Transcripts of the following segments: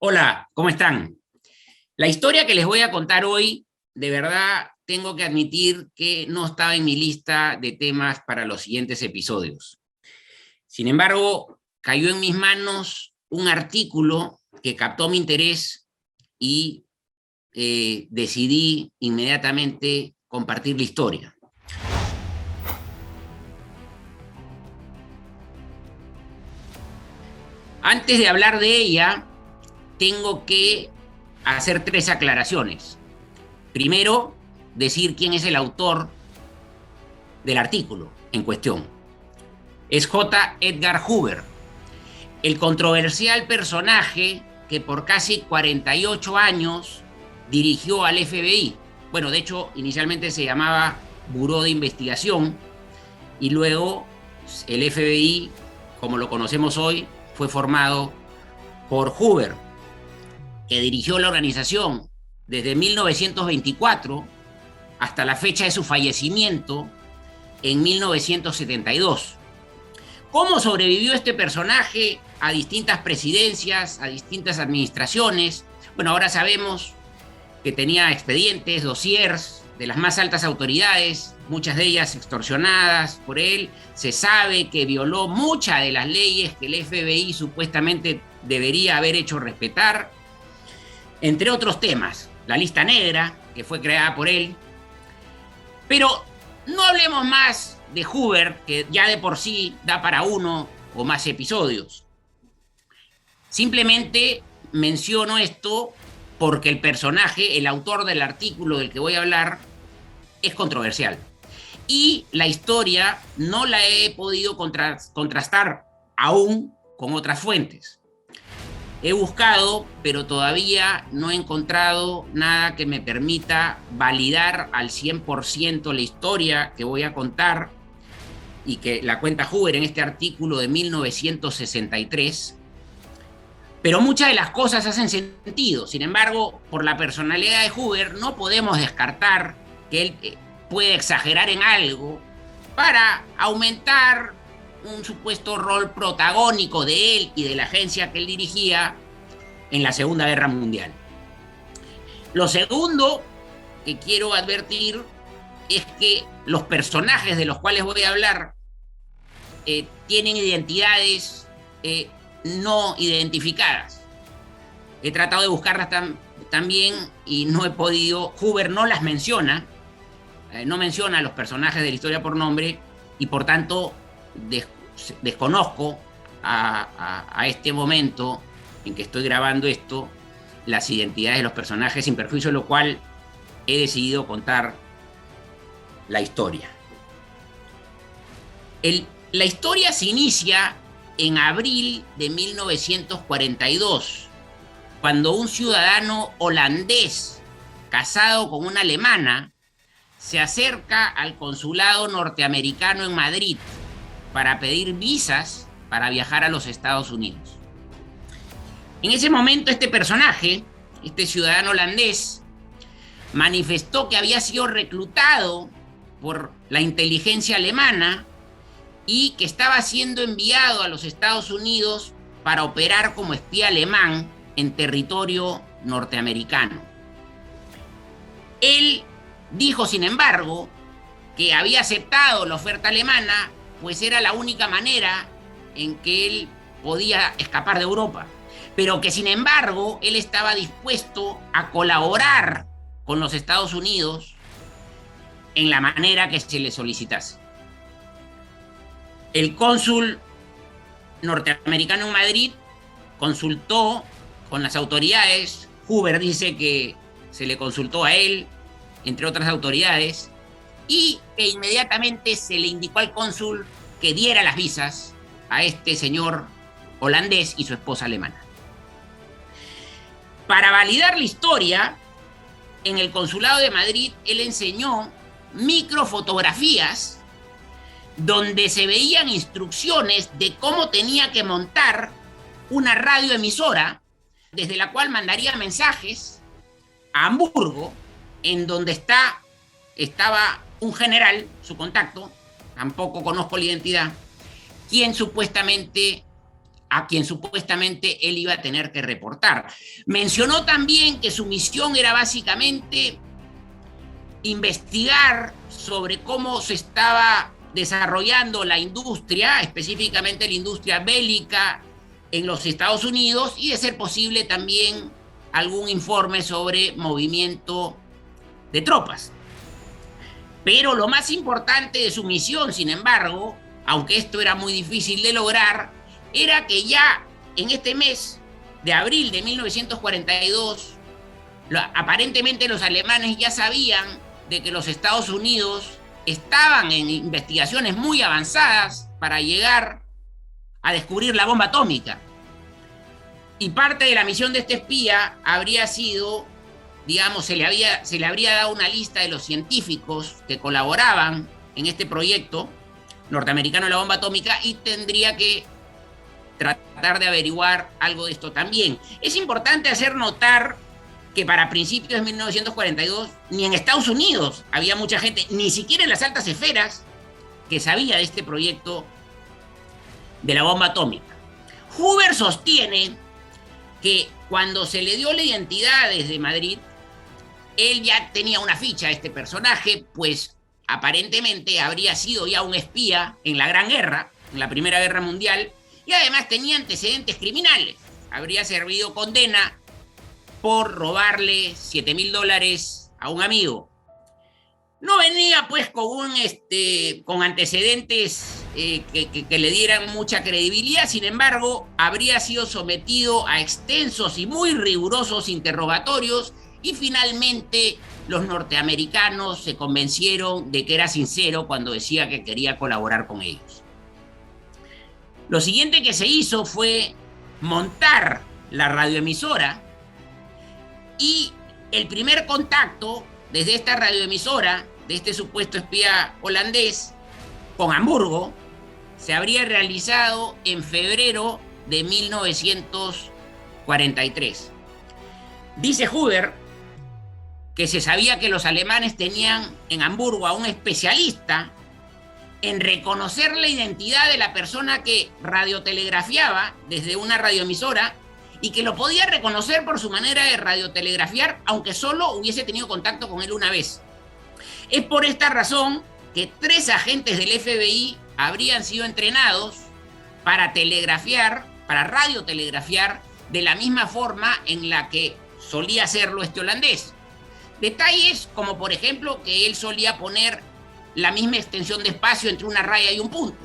Hola, ¿cómo están? La historia que les voy a contar hoy, de verdad, tengo que admitir que no estaba en mi lista de temas para los siguientes episodios. Sin embargo, cayó en mis manos un artículo que captó mi interés y decidí inmediatamente compartir la historia. Antes de hablar de ella, tengo que hacer tres aclaraciones. Primero, decir quién es el autor del artículo en cuestión. Es J. Edgar Hoover, el controversial personaje que por casi 48 años dirigió al FBI. Bueno, de hecho, inicialmente se llamaba Buró de Investigación y luego el FBI, como lo conocemos hoy, fue formado por Hoover, que dirigió la organización desde 1924 hasta la fecha de su fallecimiento en 1972. ¿Cómo sobrevivió este personaje a distintas presidencias, a distintas administraciones? Bueno, ahora sabemos que tenía expedientes, dossiers de las más altas autoridades, muchas de ellas extorsionadas por él. Se sabe que violó muchas de las leyes que el FBI supuestamente debería haber hecho respetar, entre otros temas. La lista negra, que fue creada por él. Pero no hablemos más de Hoover, que ya de por sí da para uno o más episodios. Simplemente menciono esto porque el personaje, el autor del artículo del que voy a hablar, es controversial. Y la historia no la he podido contrastar aún con otras fuentes. He buscado, pero todavía no he encontrado nada que me permita validar al 100% la historia que voy a contar y que la cuenta Hoover en este artículo de 1963. Pero muchas de las cosas hacen sentido. Sin embargo, por la personalidad de Hoover, no podemos descartar que él puede exagerar en algo para aumentar un supuesto rol protagónico de él y de la agencia que él dirigía en la Segunda Guerra Mundial. Lo segundo que quiero advertir es que los personajes de los cuales voy a hablar tienen identidades no identificadas. He tratado de buscarlas también y no he podido. Hoover no las menciona, no menciona a los personajes de la historia por nombre y por tanto desconozco a este momento en que estoy grabando esto las identidades de los personajes, sin perjuicio de lo cual he decidido contar la historia. La historia se inicia en abril de 1942, cuando un ciudadano holandés casado con una alemana se acerca al consulado norteamericano en Madrid para pedir visas para viajar a los Estados Unidos. En ese momento este personaje, este ciudadano holandés, manifestó que había sido reclutado por la inteligencia alemana y que estaba siendo enviado a los Estados Unidos para operar como espía alemán en territorio norteamericano. Él dijo, sin embargo, que había aceptado la oferta alemana, pues era la única manera en que él podía escapar de Europa, pero que sin embargo él estaba dispuesto a colaborar con los Estados Unidos en la manera que se le solicitase. El cónsul norteamericano en Madrid consultó con las autoridades. Hoover dice que se le consultó a él, entre otras autoridades, y que inmediatamente se le indicó al cónsul que diera las visas a este señor holandés y su esposa alemana. Para validar la historia, en el consulado de Madrid, él enseñó microfotografías donde se veían instrucciones de cómo tenía que montar una radioemisora desde la cual mandaría mensajes a Hamburgo, en donde estaba un general, su contacto, tampoco conozco la identidad, quien supuestamente a quien supuestamente él iba a tener que reportar. Mencionó también que su misión era básicamente investigar sobre cómo se estaba desarrollando la industria, específicamente la industria bélica en los Estados Unidos, y de ser posible también algún informe sobre movimiento de tropas. Pero lo más importante de su misión, sin embargo, aunque esto era muy difícil de lograr, era que ya en este mes de abril de 1942, aparentemente los alemanes ya sabían de que los Estados Unidos estaban en investigaciones muy avanzadas para llegar a descubrir la bomba atómica. Y parte de la misión de este espía habría sido, digamos, se le habría dado una lista de los científicos que colaboraban en este proyecto norteamericano de la bomba atómica, y tendría que tratar de averiguar algo de esto también. Es importante hacer notar que para principios de 1942 ni en Estados Unidos había mucha gente, ni siquiera en las altas esferas, que sabía de este proyecto de la bomba atómica. Hoover sostiene que cuando se le dio la identidad desde Madrid, él ya tenía una ficha a este personaje, pues aparentemente habría sido ya un espía en la Gran Guerra, en la Primera Guerra Mundial, y además tenía antecedentes criminales. Habría servido condena por robarle $7,000 a un amigo. No venía pues con antecedentes que le dieran mucha credibilidad. Sin embargo, habría sido sometido a extensos y muy rigurosos interrogatorios, y finalmente los norteamericanos se convencieron de que era sincero cuando decía que quería colaborar con ellos. Lo siguiente que se hizo fue montar la radioemisora, y el primer contacto desde esta radioemisora, de este supuesto espía holandés, con Hamburgo, se habría realizado en febrero de 1943. Dice Hoover que se sabía que los alemanes tenían en Hamburgo a un especialista en reconocer la identidad de la persona que radiotelegrafiaba desde una radioemisora, y que lo podía reconocer por su manera de radiotelegrafiar, aunque solo hubiese tenido contacto con él una vez. Es por esta razón que 3 agentes del FBI habrían sido entrenados para telegrafiar, para radiotelegrafiar, de la misma forma en la que solía hacerlo este holandés. Detalles como, por ejemplo, que él solía poner la misma extensión de espacio entre una raya y un punto.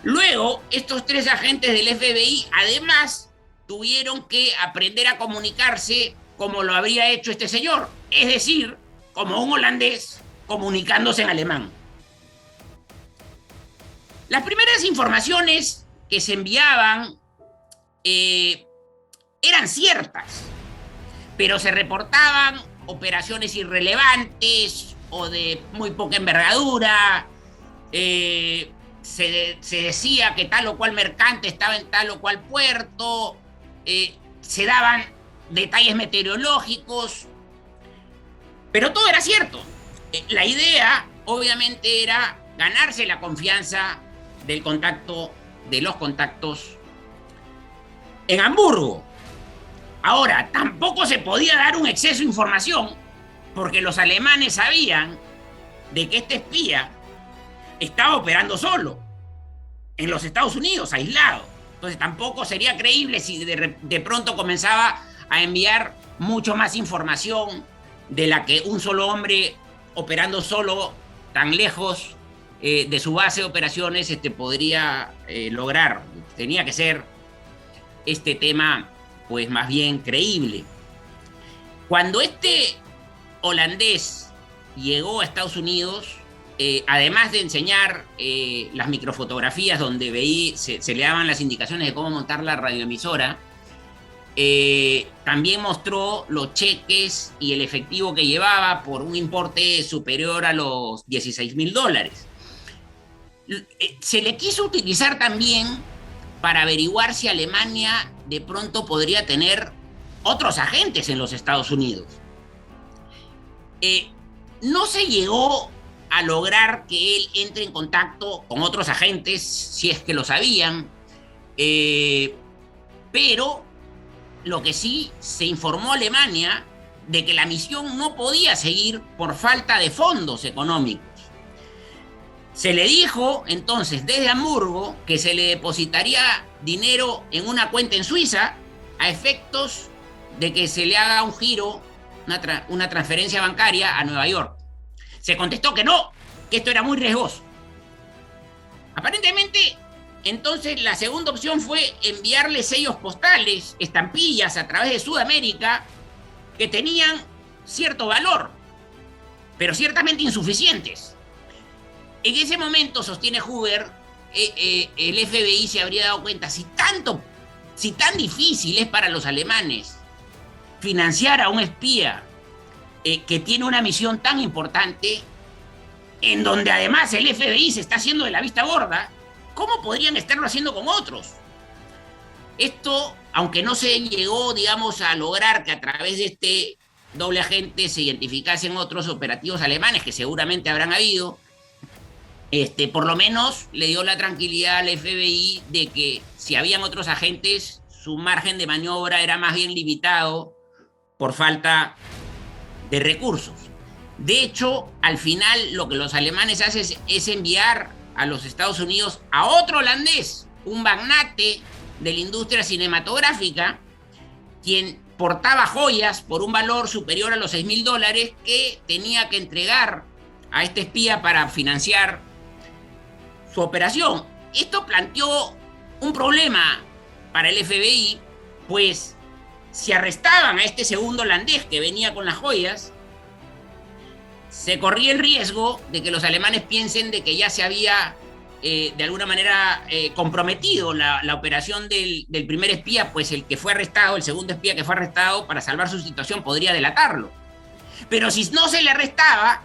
Luego, estos 3 agentes del FBI, además, tuvieron que aprender a comunicarse como lo habría hecho este señor, es decir, como un holandés comunicándose en alemán. Las primeras informaciones que se enviaban eran ciertas, pero se reportaban operaciones irrelevantes o de muy poca envergadura. Se decía que tal o cual mercante estaba en tal o cual puerto. Se daban detalles meteorológicos, pero todo era cierto. La idea, obviamente, era ganarse la confianza de los contactos en Hamburgo. Ahora, tampoco se podía dar un exceso de información, porque los alemanes sabían de que este espía estaba operando solo en los Estados Unidos, aislado. Entonces tampoco sería creíble si de pronto comenzaba a enviar mucho más información de la que un solo hombre operando solo tan lejos de su base de operaciones podría lograr. Tenía que ser este tema pues más bien creíble. Cuando este holandés llegó a Estados Unidos, además de enseñar las microfotografías donde se le daban las indicaciones de cómo montar la radioemisora, también mostró los cheques y el efectivo que llevaba por un importe superior a los $16,000. Se le quiso utilizar también para averiguar si Alemania de pronto podría tener otros agentes en los Estados Unidos. No se llegó a lograr que él entre en contacto con otros agentes, si es que lo sabían. Pero lo que sí se informó a Alemania de que la misión no podía seguir por falta de fondos económicos. Se le dijo entonces desde Hamburgo que se le depositaría dinero en una cuenta en Suiza a efectos de que se le haga un giro, una transferencia bancaria a Nueva York. Se contestó que no, que esto era muy riesgoso. Aparentemente, entonces la segunda opción fue enviarle sellos postales, estampillas a través de Sudamérica que tenían cierto valor, pero ciertamente insuficientes. En ese momento, sostiene Hoover, el FBI se habría dado cuenta si tan difícil es para los alemanes financiar a un espía que tiene una misión tan importante, en donde además el FBI se está haciendo de la vista gorda, ¿cómo podrían estarlo haciendo con otros? Esto, aunque no se llegó, digamos, a lograr que a través de este doble agente se identificasen otros operativos alemanes, que seguramente habrán habido, por lo menos le dio la tranquilidad al FBI de que si habían otros agentes, su margen de maniobra era más bien limitado por falta de recursos. De hecho, al final lo que los alemanes hacen es enviar a los Estados Unidos a otro holandés, un magnate de la industria cinematográfica, quien portaba joyas por un valor superior a los $6.000 que tenía que entregar a este espía para financiar su operación. Esto planteó un problema para el FBI, pues si arrestaban a este segundo holandés que venía con las joyas, se corría el riesgo de que los alemanes piensen de que ya se había de alguna manera comprometido la operación del primer espía, pues el que fue arrestado, el segundo espía que fue arrestado, para salvar su situación podría delatarlo. Pero si no se le arrestaba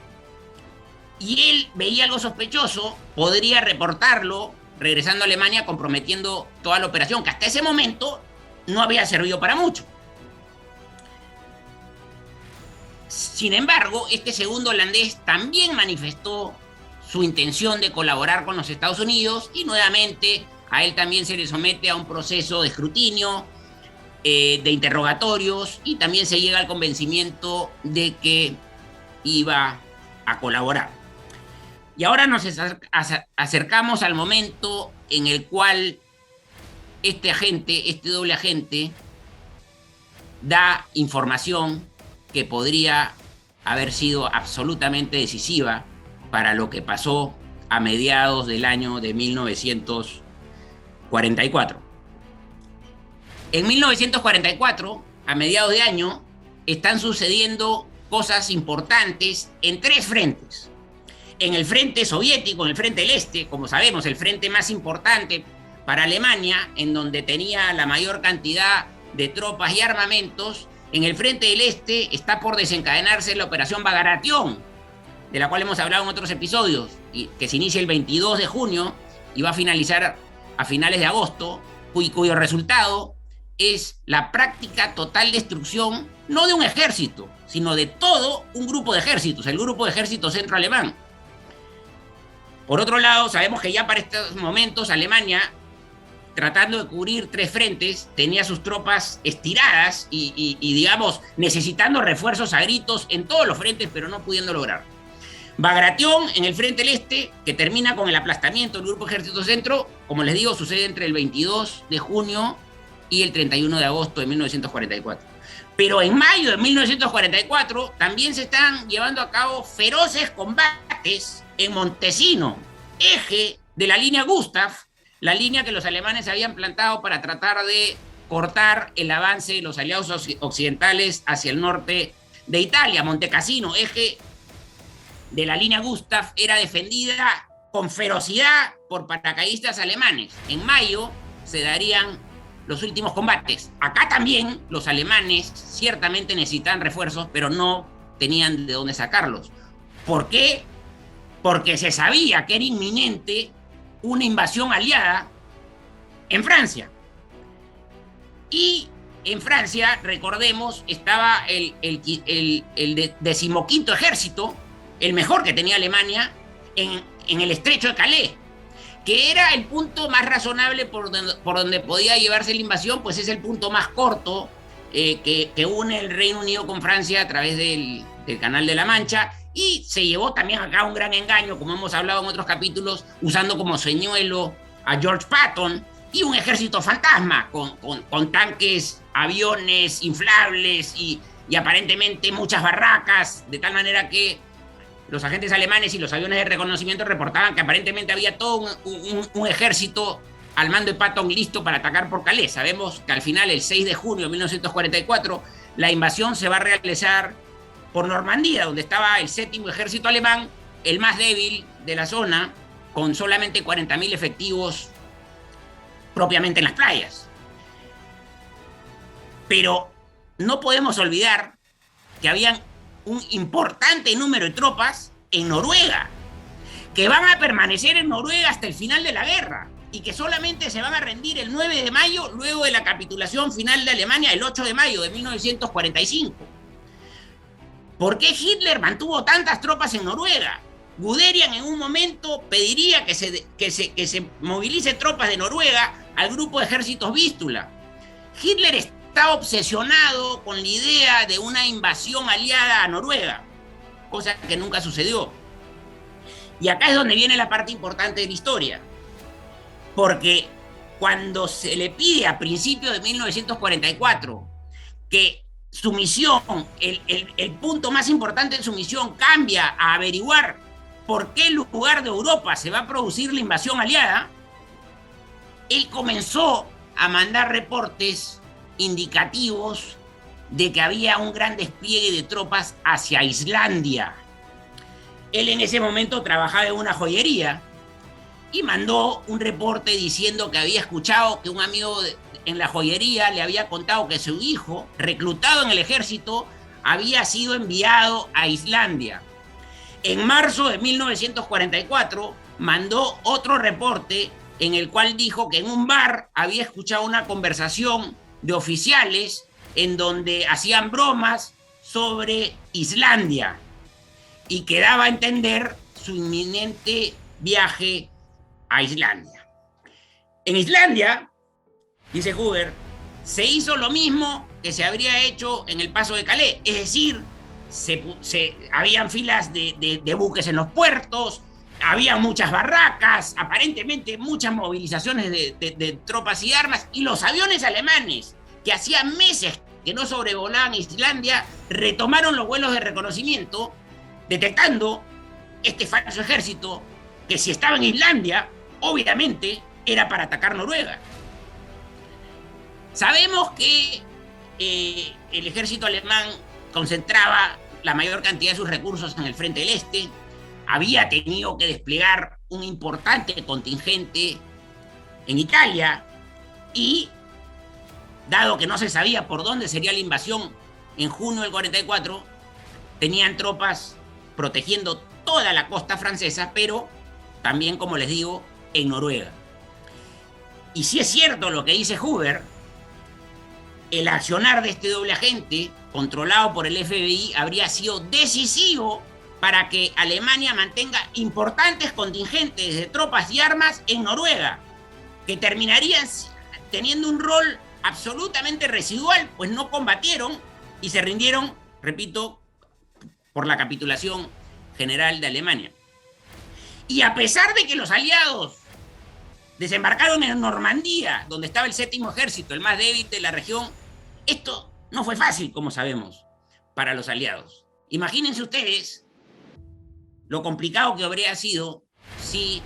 y él veía algo sospechoso, podría reportarlo regresando a Alemania, comprometiendo toda la operación, que hasta ese momento no había servido para mucho. Sin embargo, este segundo holandés también manifestó su intención de colaborar con los Estados Unidos y nuevamente a él también se le somete a un proceso de escrutinio, de interrogatorios, y también se llega al convencimiento de que iba a colaborar. Y ahora nos acercamos al momento en el cual este doble agente, da información que podría haber sido absolutamente decisiva para lo que pasó a mediados del año de 1944. En 1944, a mediados de año, están sucediendo cosas importantes en tres frentes. En el frente soviético, en el frente del este, como sabemos, el frente más importante para Alemania, en donde tenía la mayor cantidad de tropas y armamentos. En el frente del este está por desencadenarse la operación Bagration, de la cual hemos hablado en otros episodios, y que se inicia el 22 de junio y va a finalizar a finales de agosto, cuyo resultado es la práctica total destrucción, no de un ejército, sino de todo un grupo de ejércitos, el grupo de ejército centro-alemán. Por otro lado, sabemos que ya para estos momentos Alemania, tratando de cubrir tres frentes, tenía sus tropas estiradas y digamos, necesitando refuerzos a gritos en todos los frentes, pero no pudiendo lograr. Bagration en el frente del este, que termina con el aplastamiento del Grupo Ejército Centro, como les digo, sucede entre el 22 de junio y el 31 de agosto de 1944. Pero en mayo de 1944 también se están llevando a cabo feroces combates en Montesino, eje de la línea Gustav, la línea que los alemanes habían plantado para tratar de cortar el avance de los aliados occidentales hacia el norte de Italia. Montecassino, eje de la línea Gustav, era defendida con ferocidad por paracaidistas alemanes. En mayo se darían los últimos combates. Acá también los alemanes ciertamente necesitaban refuerzos, pero no tenían de dónde sacarlos. ¿Por qué? Porque se sabía que era inminente una invasión aliada en Francia. Y en Francia, recordemos, estaba el 15º ejército, el mejor que tenía Alemania, en el estrecho de Calais. que era el punto más razonable por donde podía llevarse la invasión, pues es el punto más corto que une el Reino Unido con Francia a través del Canal de la Mancha, y se llevó también acá un gran engaño, como hemos hablado en otros capítulos, usando como señuelo a George Patton y un ejército fantasma con tanques, aviones inflables y aparentemente muchas barracas, de tal manera que los agentes alemanes y los aviones de reconocimiento reportaban que aparentemente había todo un ejército al mando de Patton listo para atacar por Calais. Sabemos que al final, el 6 de junio de 1944, la invasión se va a realizar por Normandía, donde estaba el 7º ejército alemán, el más débil de la zona, con solamente 40.000 efectivos propiamente en las playas. Pero no podemos olvidar que habían un importante número de tropas en Noruega, que van a permanecer en Noruega hasta el final de la guerra y que solamente se van a rendir el 9 de mayo, luego de la capitulación final de Alemania el 8 de mayo de 1945. ¿Por qué Hitler mantuvo tantas tropas en Noruega? Guderian en un momento pediría que se movilice tropas de Noruega al grupo de ejércitos Vístula. Hitler está obsesionado con la idea de una invasión aliada a Noruega, cosa que nunca sucedió. Y acá es donde viene la parte importante de la historia, porque cuando se le pide a principios de 1944 que su misión, el punto más importante de su misión, cambia a averiguar por qué lugar de Europa se va a producir la invasión aliada, él comenzó a mandar reportes indicativos de que había un gran despliegue de tropas hacia Islandia. Él en ese momento trabajaba en una joyería y mandó un reporte diciendo que había escuchado que un amigo en la joyería le había contado que su hijo, reclutado en el ejército, había sido enviado a Islandia. En marzo de 1944 mandó otro reporte en el cual dijo que en un bar había escuchado una conversación de oficiales en donde hacían bromas sobre Islandia y que daba a entender su inminente viaje a Islandia. En Islandia, dice Hoover, se hizo lo mismo que se habría hecho en el paso de Calais, es decir, habían filas de buques en los puertos, había muchas barracas, aparentemente muchas movilizaciones de tropas y armas, y los aviones alemanes, que hacían meses que no sobrevolaban Islandia, retomaron los vuelos de reconocimiento, detectando este falso ejército que, si estaba en Islandia, obviamente era para atacar Noruega. Sabemos que el ejército alemán concentraba la mayor cantidad de sus recursos en el frente del este, había tenido que desplegar un importante contingente en Italia y, dado que no se sabía por dónde sería la invasión en junio del 44, tenían tropas protegiendo toda la costa francesa, pero también, como les digo, en Noruega. Y si es cierto lo que dice Hoover, el accionar de este doble agente, controlado por el FBI, habría sido decisivo para que Alemania mantenga importantes contingentes de tropas y armas en Noruega, que terminarían teniendo un rol absolutamente residual, pues no combatieron y se rindieron, repito, por la capitulación general de Alemania. Y a pesar de que los aliados desembarcaron en Normandía, donde estaba el 7º ejército, el más débil de la región, esto no fue fácil, como sabemos, para los aliados. Imagínense ustedes lo complicado que habría sido si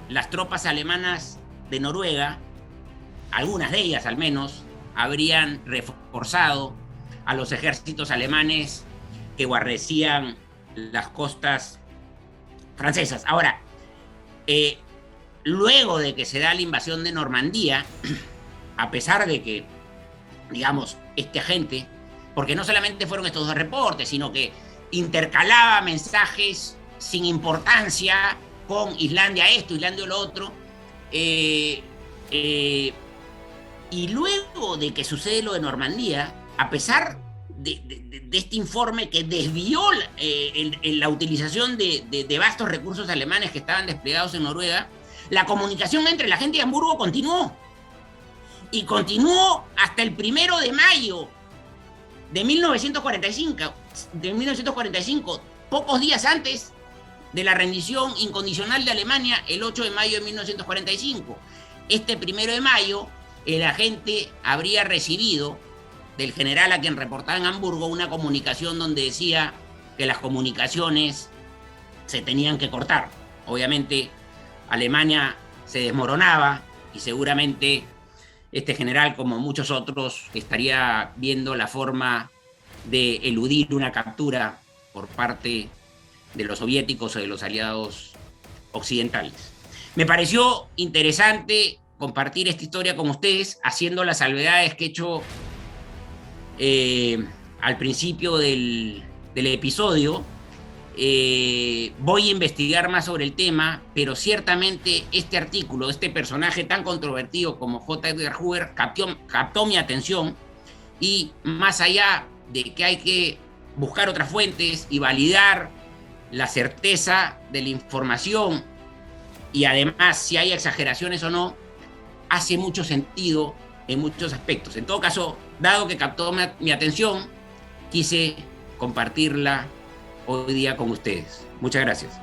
las tropas alemanas de Noruega, algunas de ellas al menos, habrían reforzado a los ejércitos alemanes que guarnecían las costas francesas. Ahora, luego de que se da la invasión de Normandía, a pesar de que, digamos, este agente, porque no solamente fueron estos dos reportes, sino que intercalaba mensajes sin importancia con Islandia esto, Islandia lo otro, y luego de que sucede lo de Normandía, a pesar de este informe que desvió la utilización de vastos recursos alemanes que estaban desplegados en Noruega, La comunicación entre la gente de Hamburgo continuó. Y continuó hasta el 1 de mayo de 1945, pocos días antes de la rendición incondicional de Alemania, el 8 de mayo de 1945. Este 1 de mayo, el agente habría recibido del general a quien reportaba en Hamburgo una comunicación donde decía que las comunicaciones se tenían que cortar. Obviamente, Alemania se desmoronaba y seguramente este general, como muchos otros, estaría viendo la forma de eludir una captura por parte de los soviéticos o de los aliados occidentales. Me pareció interesante compartir esta historia con ustedes, haciendo las salvedades que he hecho al principio del episodio. Voy a investigar más sobre el tema, pero ciertamente este artículo, este personaje tan controvertido como J. Edgar Hoover captó mi atención, y más allá de que hay que buscar otras fuentes y validar la certeza de la información y además si hay exageraciones o no, hace mucho sentido en muchos aspectos. En todo caso, dado que captó mi atención, quise compartirla hoy día con ustedes. Muchas gracias.